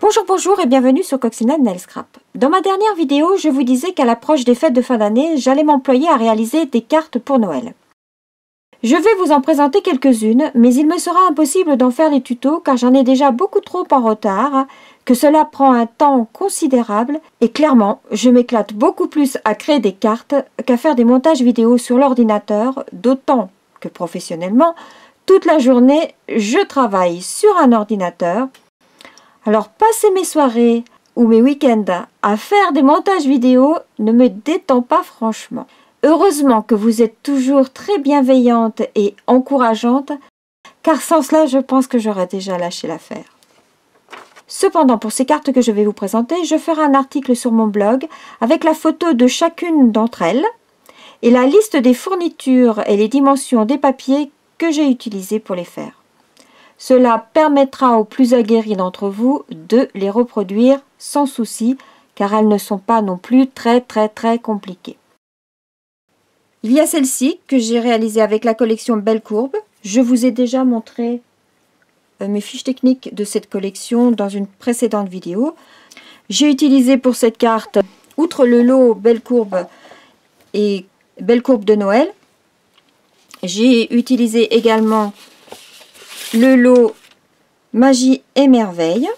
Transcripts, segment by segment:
Bonjour, bonjour et bienvenue sur Coccinelle Nail Scrap. Dans ma dernière vidéo, je vous disais qu'à l'approche des fêtes de fin d'année, j'allais m'employer à réaliser des cartes pour Noël. Je vais vous en présenter quelques-unes, mais il me sera impossible d'en faire des tutos car j'en ai déjà beaucoup trop en retard, que cela prend un temps considérable et clairement, je m'éclate beaucoup plus à créer des cartes qu'à faire des montages vidéo sur l'ordinateur, d'autant que professionnellement, toute la journée, je travaille sur un ordinateur. Alors, passer mes soirées ou mes week-ends à faire des montages vidéo ne me détend pas franchement. Heureusement que vous êtes toujours très bienveillante et encourageante, car sans cela, je pense que j'aurais déjà lâché l'affaire. Cependant, pour ces cartes que je vais vous présenter, je ferai un article sur mon blog avec la photo de chacune d'entre elles et la liste des fournitures et les dimensions des papiers que j'ai utilisés pour les faire. Cela permettra aux plus aguerris d'entre vous de les reproduire sans souci, car elles ne sont pas non plus très compliquées. Il y a celle-ci que j'ai réalisée avec la collection Belle Courbe. Je vous ai déjà montré mes fiches techniques de cette collection dans une précédente vidéo. J'ai utilisé pour cette carte, outre le lot Belle Courbe et Belle Courbe de Noël, j'ai utilisé également le lot Magie et Merveille,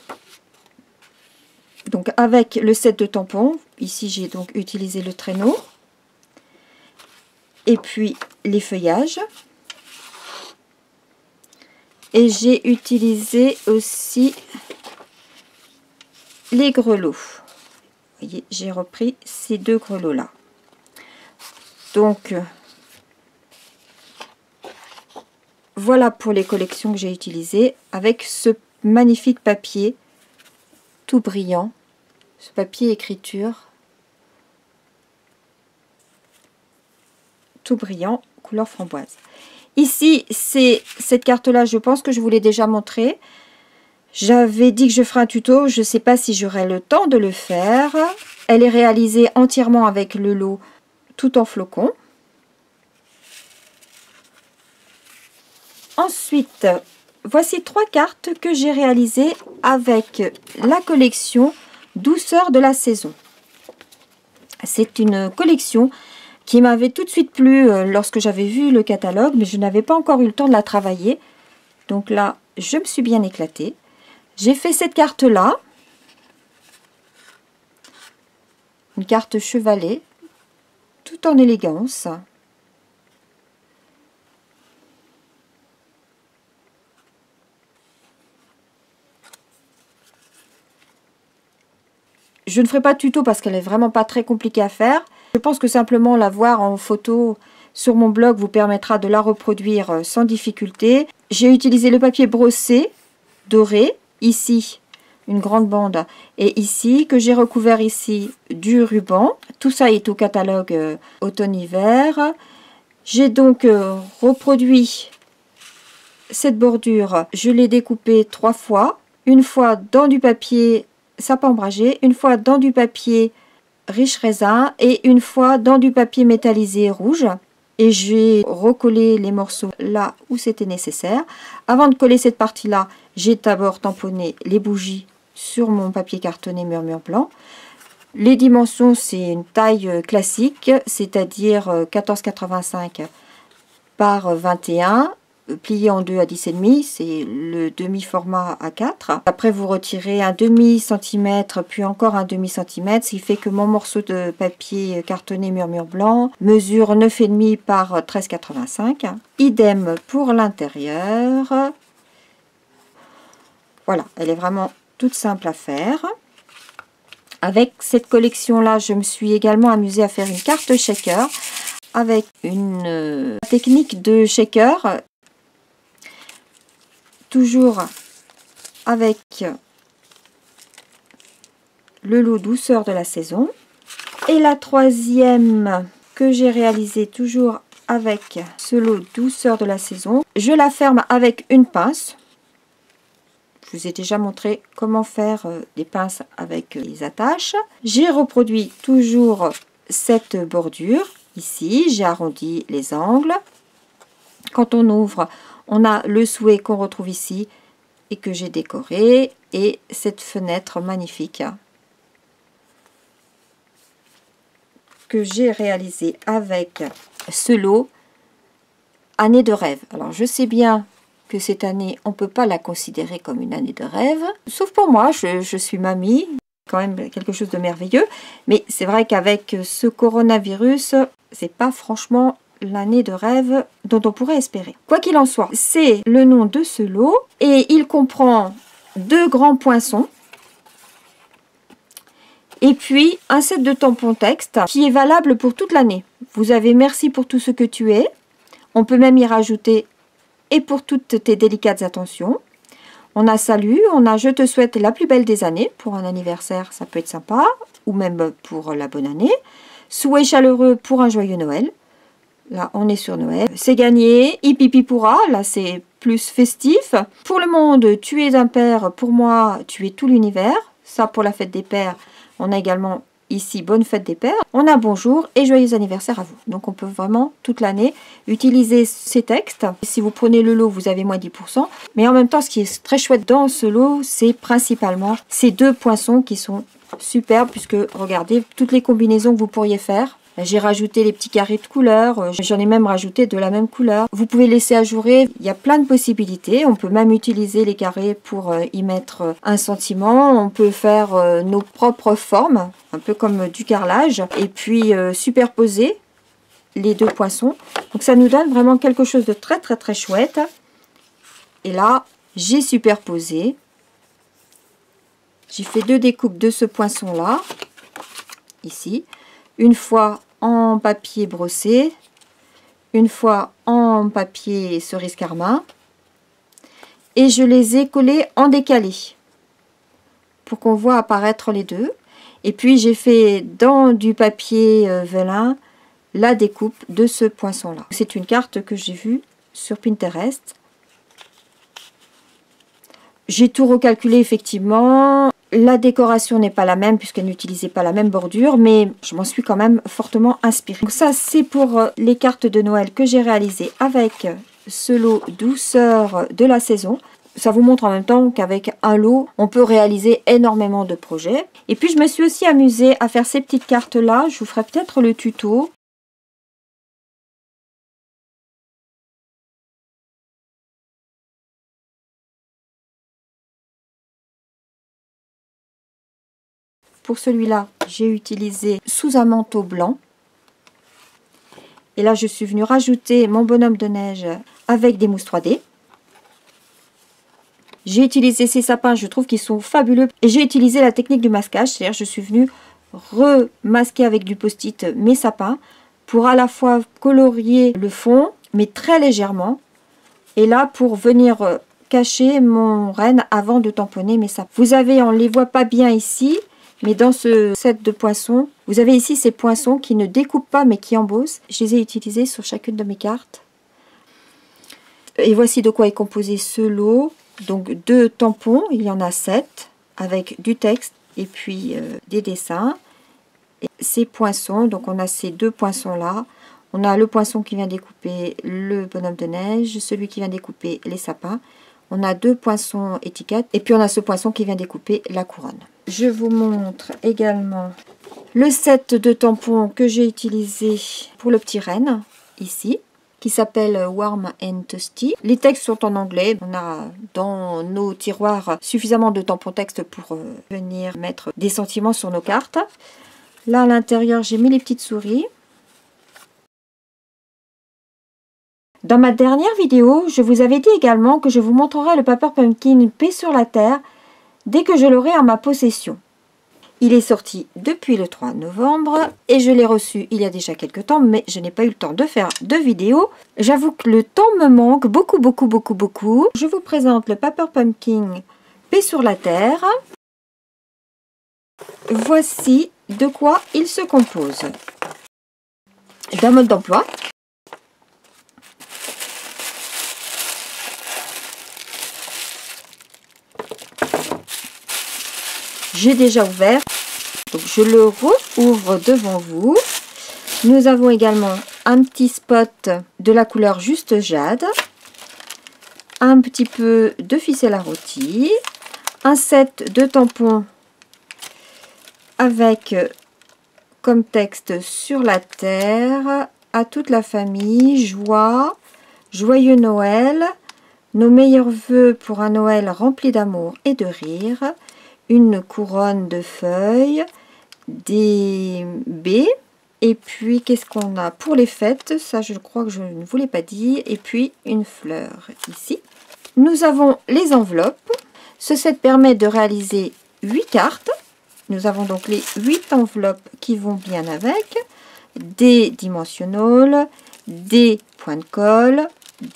donc avec le set de tampons. Ici j'ai donc utilisé le traîneau et puis les feuillages, et j'ai utilisé aussi les grelots. Vous voyez, j'ai repris ces deux grelots là. Donc voilà pour les collections que j'ai utilisées avec ce magnifique papier tout brillant, ce papier écriture tout brillant, couleur framboise. Ici, c'est cette carte-là, je pense que je vous l'ai déjà montré. J'avais dit que je ferai un tuto, je ne sais pas si j'aurai le temps de le faire. Elle est réalisée entièrement avec le lot tout en flocons. Ensuite, voici 3 cartes que j'ai réalisées avec la collection Douceur de la saison. C'est une collection qui m'avait tout de suite plu lorsque j'avais vu le catalogue, mais je n'avais pas encore eu le temps de la travailler. Donc là, je me suis bien éclatée. J'ai fait cette carte-là, une carte chevalet, tout en élégance. Je ne ferai pas de tuto parce qu'elle est vraiment pas très compliquée à faire. Je pense que simplement la voir en photo sur mon blog vous permettra de la reproduire sans difficulté. J'ai utilisé le papier brossé doré, ici une grande bande, et ici que j'ai recouvert ici du ruban. Tout ça est au catalogue automne-hiver. J'ai donc reproduit cette bordure. Je l'ai découpée 3 fois. Une fois dans du papier sapin ombragé, une fois dans du papier riche raisin et une fois dans du papier métallisé rouge. Et j'ai recollé les morceaux là où c'était nécessaire. Avant de coller cette partie-là, j'ai d'abord tamponné les bougies sur mon papier cartonné Murmure Blanc. Les dimensions, c'est une taille classique, c'est-à-dire 14,85 par 21. Plié en 2 à 10,5, c'est le demi-format A4. Après, vous retirez un demi-centimètre, puis encore un demi-centimètre, ce qui fait que mon morceau de papier cartonné Murmure Blanc mesure 9,5 par 13,85. Idem pour l'intérieur. Voilà, elle est vraiment toute simple à faire. Avec cette collection-là, je me suis également amusée à faire une carte shaker avec une technique de shaker. Toujours avec le lot Douceur de la saison. Et la troisième que j'ai réalisée toujours avec ce lot Douceur de la saison. Je la ferme avec une pince. Je vous ai déjà montré comment faire des pinces avec les attaches. J'ai reproduit toujours cette bordure. Ici, j'ai arrondi les angles. Quand on ouvre, on a le souhait qu'on retrouve ici et que j'ai décoré, et cette fenêtre magnifique que j'ai réalisée avec ce lot année de rêve. Alors je sais bien que cette année on peut pas la considérer comme une année de rêve, sauf pour moi, je suis mamie, quand même quelque chose de merveilleux, mais c'est vrai qu'avec ce coronavirus, c'est pas franchement l'année de rêve dont on pourrait espérer. Quoi qu'il en soit, c'est le nom de ce lot et il comprend 2 grands poinçons et puis un set de tampons texte qui est valable pour toute l'année. Vous avez merci pour tout ce que tu es. On peut même y rajouter et pour toutes tes délicates attentions. On a salut, on a je te souhaite la plus belle des années. Pour un anniversaire, ça peut être sympa, ou même pour la bonne année. Souhait chaleureux pour un joyeux Noël. Là, on est sur Noël. C'est gagné. Hip hip pourra. Là, c'est plus festif. Pour le monde, tu es un père. Pour moi, tu es tout l'univers. Ça, pour la fête des pères, on a également ici bonne fête des pères. On a bonjour et joyeux anniversaire à vous. Donc, on peut vraiment toute l'année utiliser ces textes. Si vous prenez le lot, vous avez moins 10%. Mais en même temps, ce qui est très chouette dans ce lot, c'est principalement ces 2 poinçons qui sont superbes. Puisque, regardez, toutes les combinaisons que vous pourriez faire. J'ai rajouté les petits carrés de couleurs, j'en ai même rajouté de la même couleur. Vous pouvez laisser ajourer, il y a plein de possibilités. On peut même utiliser les carrés pour y mettre un sentiment. On peut faire nos propres formes, un peu comme du carrelage. Et puis superposer les 2 poinçons. Donc ça nous donne vraiment quelque chose de très très très chouette. Et là, j'ai superposé. J'ai fait 2 découpes de ce poinçon-là, ici. Une fois en papier brossé, une fois en papier cerise carmin, et je les ai collés en décalé pour qu'on voit apparaître les 2. Et puis j'ai fait dans du papier velin la découpe de ce poinçon là. C'est une carte que j'ai vue sur Pinterest. J'ai tout recalculé effectivement. La décoration n'est pas la même puisqu'elle n'utilisait pas la même bordure, mais je m'en suis quand même fortement inspirée. Donc ça, c'est pour les cartes de Noël que j'ai réalisées avec ce lot douceur de la saison. Ça vous montre en même temps qu'avec un lot, on peut réaliser énormément de projets. Et puis, je me suis aussi amusée à faire ces petites cartes-là. Je vous ferai peut-être le tuto. Pour celui-là, j'ai utilisé sous un manteau blanc. Et là, je suis venue rajouter mon bonhomme de neige avec des mousses 3D. J'ai utilisé ces sapins, je trouve qu'ils sont fabuleux. Et j'ai utilisé la technique du masquage, c'est-à-dire je suis venue remasquer avec du post-it mes sapins pour à la fois colorier le fond, mais très légèrement. Et là, pour venir cacher mon renne avant de tamponner mes sapins. Vous avez, on ne les voit pas bien ici, mais dans ce set de poinçons, vous avez ici ces poinçons qui ne découpent pas mais qui embossent. Je les ai utilisés sur chacune de mes cartes. Et voici de quoi est composé ce lot. Donc 2 tampons, il y en a 7 avec du texte et puis des dessins. Et ces poinçons, donc on a ces 2 poinçons là. On a le poinçon qui vient découper le bonhomme de neige, celui qui vient découper les sapins. On a 2 poinçons étiquettes et puis on a ce poinçon qui vient découper la couronne. Je vous montre également le set de tampons que j'ai utilisé pour le petit renne, ici, qui s'appelle Warm and Toasty. Les textes sont en anglais. On a dans nos tiroirs suffisamment de tampons texte pour venir mettre des sentiments sur nos cartes. Là, à l'intérieur, j'ai mis les petites souris. Dans ma dernière vidéo, je vous avais dit également que je vous montrerai le Paper Pumpkin Paix sur la Terre dès que je l'aurai en ma possession. Il est sorti depuis le 3 novembre et je l'ai reçu il y a déjà quelques temps, mais je n'ai pas eu le temps de faire de vidéo. J'avoue que le temps me manque beaucoup. Je vous présente le Paper Pumpkin Paix sur la Terre. Voici de quoi il se compose. D'un mode d'emploi. J'ai déjà ouvert, donc je le rouvre devant vous. Nous avons également un petit spot de la couleur juste jade. un petit peu de ficelle à rôti, un set de tampons avec comme texte sur la terre, à toute la famille, joie, joyeux Noël, nos meilleurs vœux pour un Noël rempli d'amour et de rire, une couronne de feuilles, des baies, et puis qu'est-ce qu'on a pour les fêtes, ça je crois que je ne vous l'ai pas dit, et puis une fleur ici. Nous avons les enveloppes. Ce set permet de réaliser 8 cartes. Nous avons donc les 8 enveloppes qui vont bien avec, des dimensionals, des points de colle,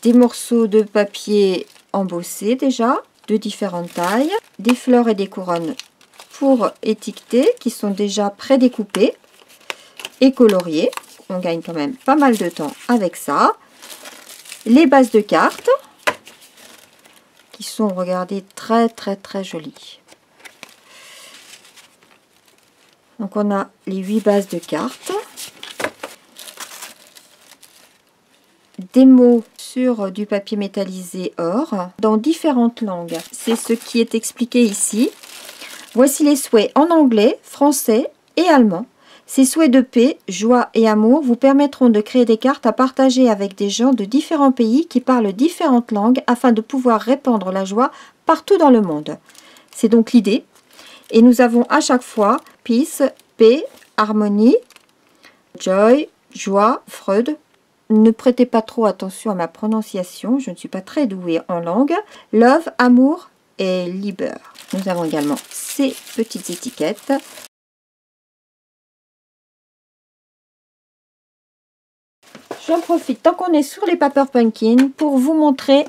des morceaux de papier embossés déjà, de différentes tailles, des fleurs et des couronnes pour étiqueter qui sont déjà prédécoupées et coloriées. On gagne quand même pas mal de temps avec ça. Les bases de cartes qui sont, regardez, très jolies. Donc on a les 8 bases de cartes, des mots sur du papier métallisé or dans différentes langues. C'est ce qui est expliqué ici. Voici les souhaits en anglais, français et allemand. Ces souhaits de paix, joie et amour vous permettront de créer des cartes à partager avec des gens de différents pays qui parlent différentes langues afin de pouvoir répandre la joie partout dans le monde. C'est donc l'idée. Et nous avons à chaque fois peace, paix, harmonie, joy, joie, Freud. Ne prêtez pas trop attention à ma prononciation, je ne suis pas très douée en langue. Love, amour et liber. Nous avons également ces petites étiquettes. J'en profite tant qu'on est sur les Paper Pumpkin pour vous montrer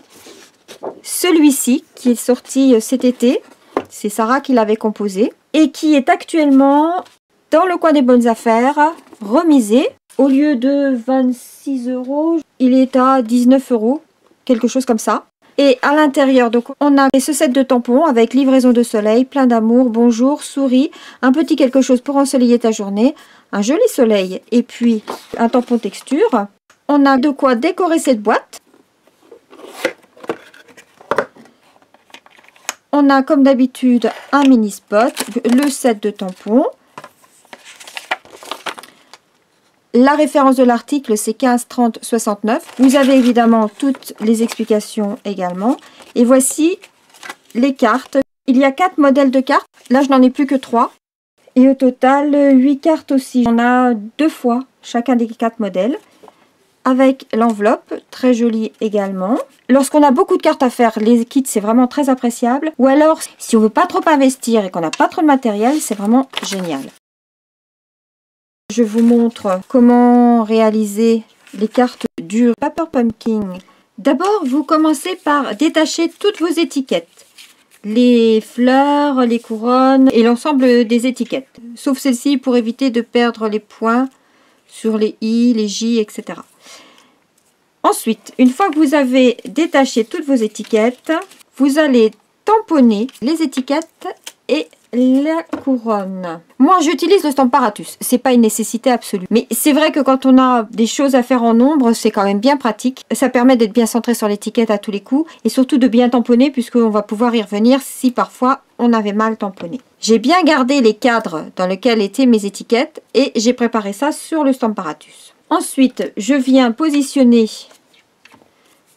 celui-ci qui est sorti cet été. C'est Sarah qui l'avait composé et qui est actuellement dans le coin des bonnes affaires, remisé. Au lieu de 26 €, il est à 19 €, quelque chose comme ça. Et à l'intérieur, donc, on a ce set de tampons avec livraison de soleil, plein d'amour, bonjour, souris, un petit quelque chose pour ensoleiller ta journée, un joli soleil et puis un tampon texture. On a de quoi décorer cette boîte. On a comme d'habitude un mini spot, le set de tampons. La référence de l'article, c'est 15 30 69. Vous avez évidemment toutes les explications également. Et voici les cartes. Il y a 4 modèles de cartes. Là, je n'en ai plus que 3. Et au total, 8 cartes aussi. On a 2 fois chacun des 4 modèles. Avec l'enveloppe, très jolie également. Lorsqu'on a beaucoup de cartes à faire, les kits, c'est vraiment très appréciable. Ou alors, si on veut pas trop investir et qu'on n'a pas trop de matériel, c'est vraiment génial. Je vous montre comment réaliser les cartes du Paper Pumpkin. D'abord, vous commencez par détacher toutes vos étiquettes. Les fleurs, les couronnes et l'ensemble des étiquettes. Sauf celle-ci pour éviter de perdre les points sur les I, les J, etc. Ensuite, une fois que vous avez détaché toutes vos étiquettes, vous allez tamponner les étiquettes et la couronne. Moi, j'utilise le Stamparatus. C'est pas une nécessité absolue. Mais c'est vrai que quand on a des choses à faire en nombre, c'est quand même bien pratique. Ça permet d'être bien centré sur l'étiquette à tous les coups et surtout de bien tamponner puisqu'on va pouvoir y revenir si parfois on avait mal tamponné. J'ai bien gardé les cadres dans lesquels étaient mes étiquettes et j'ai préparé ça sur le Stamparatus. Ensuite, je viens positionner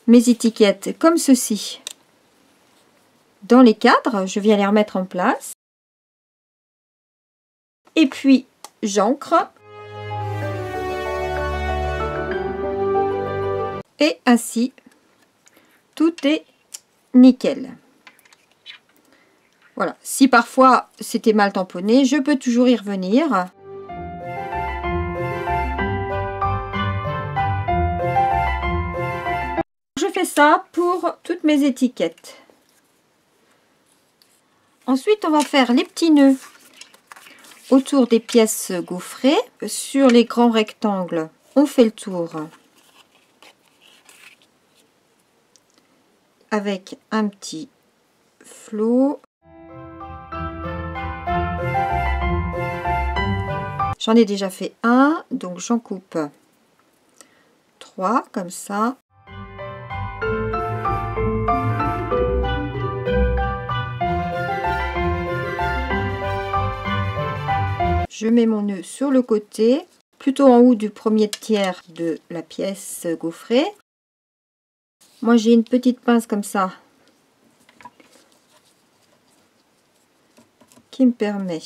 mes étiquettes comme ceci dans les cadres. Je viens les remettre en place. Et puis, j'ancre. Et ainsi, tout est nickel. Voilà. Si parfois c'était mal tamponné, je peux toujours y revenir. Je fais ça pour toutes mes étiquettes. Ensuite, on va faire les petits nœuds autour des pièces gaufrées. Sur les grands rectangles, on fait le tour avec un petit flot. J'en ai déjà fait un, donc j'en coupe 3 comme ça. Je mets mon nœud sur le côté, plutôt en haut du premier tiers de la pièce gaufrée. Moi j'ai une petite pince comme ça qui me permet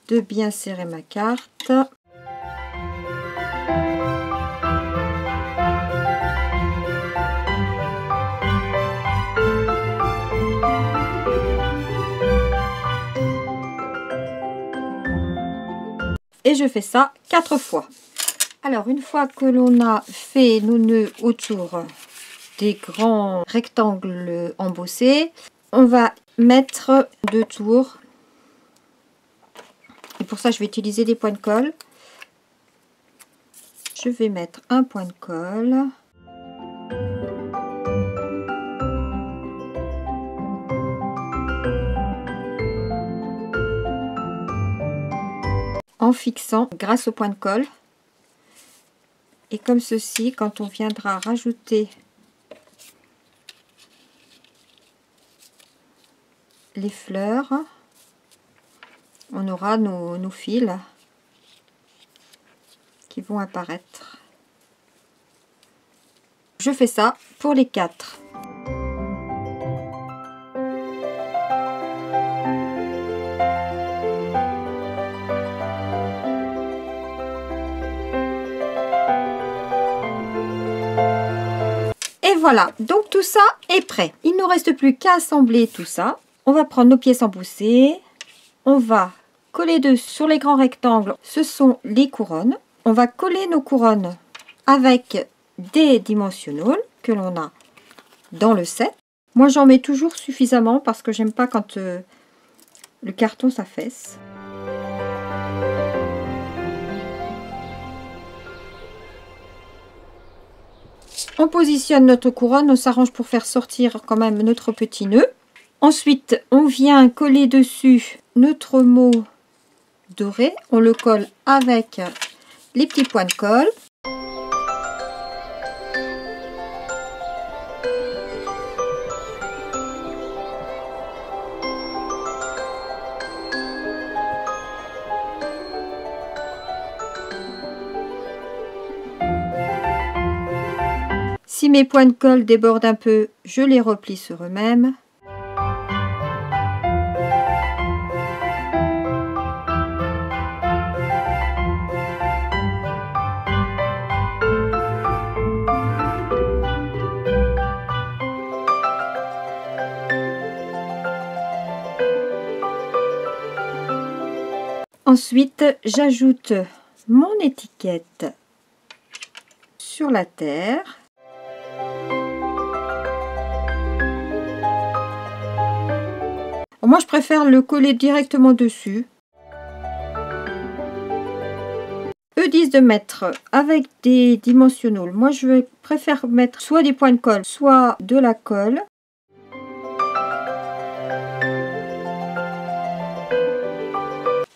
de bien serrer ma carte. Et je fais ça 4 fois. Alors une fois que l'on a fait nos nœuds autour des grands rectangles embossés, on va mettre 2 tours. Et pour ça je vais utiliser des points de colle. Je vais mettre un point de colle. En fixant grâce au point de colle. Et comme ceci, quand on viendra rajouter les fleurs, on aura nos fils qui vont apparaître. Je fais ça pour les 4. Et voilà, donc tout ça est prêt. Il ne nous reste plus qu'à assembler tout ça. On va prendre nos pièces embossées. On va coller dessus sur les grands rectangles. Ce sont les couronnes. On va coller nos couronnes avec des dimensionnels que l'on a dans le set. Moi, j'en mets toujours suffisamment parce que j'aime pas quand le carton s'affaisse. On positionne notre couronne, on s'arrange pour faire sortir quand même notre petit nœud. Ensuite, on vient coller dessus notre mot doré. On le colle avec les petits points de colle. Si mes points de colle débordent un peu, je les replie sur eux-mêmes. Ensuite, j'ajoute mon étiquette sur la terre. Moi, je préfère le coller directement dessus. Eux disent de mettre avec des dimensionnels. Moi, je préfère mettre soit des points de colle, soit de la colle.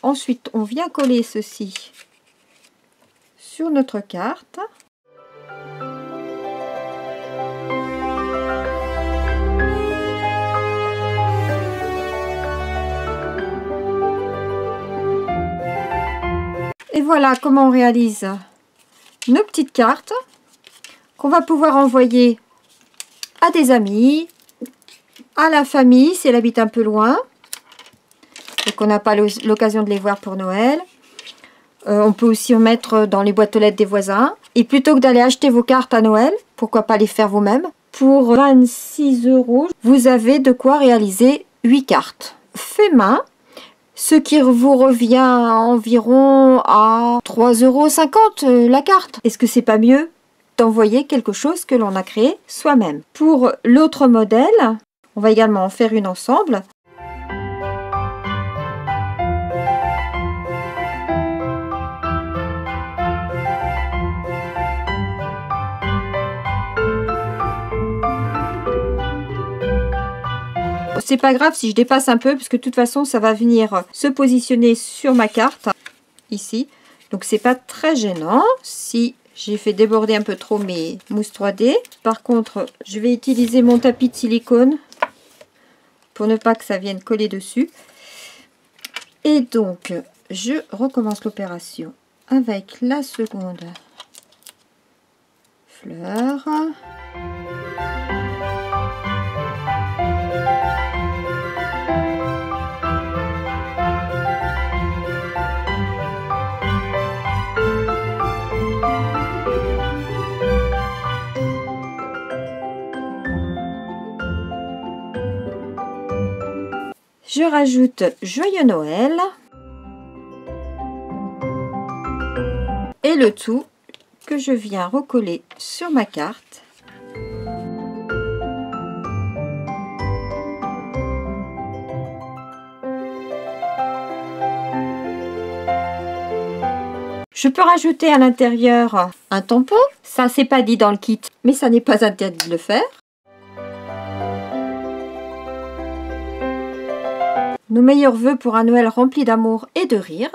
Ensuite, on vient coller ceci sur notre carte. Et voilà comment on réalise nos petites cartes qu'on va pouvoir envoyer à des amis, à la famille si elle habite un peu loin et qu'on n'a pas l'occasion de les voir pour Noël. On peut aussi en mettre dans les boîtes aux lettres des voisins. Et plutôt que d'aller acheter vos cartes à Noël, pourquoi pas les faire vous-même. Pour 26 €, vous avez de quoi réaliser 8 cartes. Fait main. Ce qui vous revient environ à 3,50 € la carte. Est-ce que c'est pas mieux d'envoyer quelque chose que l'on a créé soi-même? Pour l'autre modèle, on va également en faire une ensemble. C'est pas grave si je dépasse un peu, parce que de toute façon ça va venir se positionner sur ma carte ici, donc c'est pas très gênant si j'ai fait déborder un peu trop mes mousses 3D. Par contre, je vais utiliser mon tapis de silicone pour ne pas que ça vienne coller dessus. Et donc je recommence l'opération avec la seconde fleur. Je rajoute Joyeux Noël et le tout que je viens recoller sur ma carte. Je peux rajouter à l'intérieur un tampon. Ça, c'est pas dit dans le kit, mais ça n'est pas interdit de le faire. Nos meilleurs vœux pour un Noël rempli d'amour et de rire.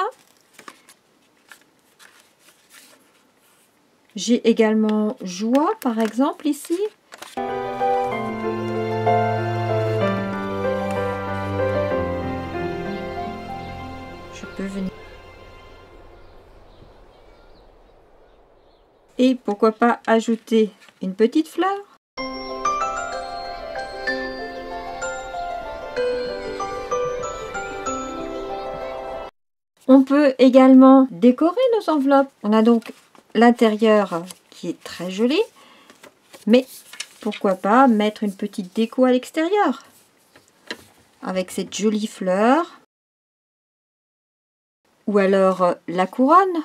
J'ai également joie, par exemple, ici. Je peux venir. Et pourquoi pas ajouter une petite fleur. On peut également décorer nos enveloppes. On a donc l'intérieur qui est très joli, mais pourquoi pas mettre une petite déco à l'extérieur avec cette jolie fleur ou alors la couronne.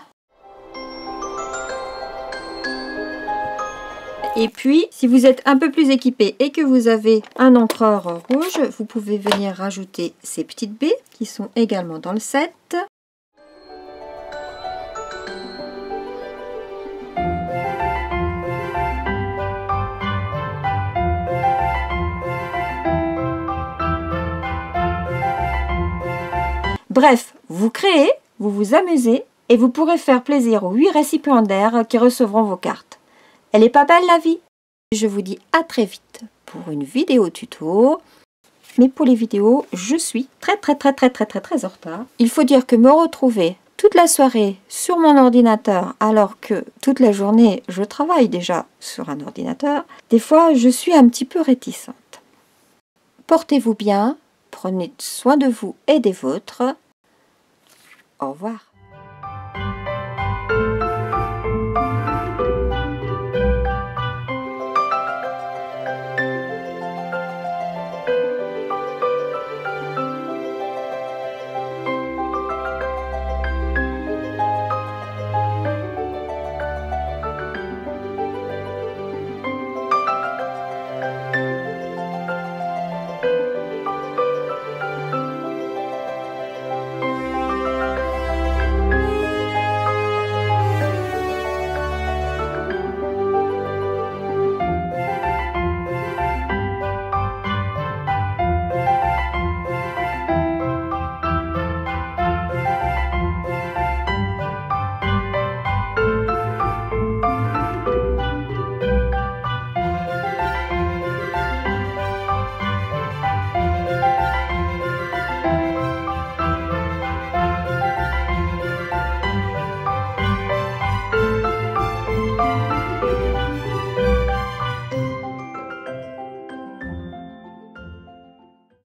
Et puis, si vous êtes un peu plus équipé et que vous avez un encreur rouge, vous pouvez venir rajouter ces petites baies qui sont également dans le set. Bref, vous créez, vous vous amusez et vous pourrez faire plaisir aux 8 récipiendaires qui recevront vos cartes. Elle est pas belle la vie? Je vous dis à très vite pour une vidéo tuto. Mais pour les vidéos, je suis très en retard. Il faut dire que me retrouver toute la soirée sur mon ordinateur alors que toute la journée je travaille déjà sur un ordinateur, des fois je suis un petit peu réticente. Portez-vous bien, prenez soin de vous et des vôtres. Au revoir.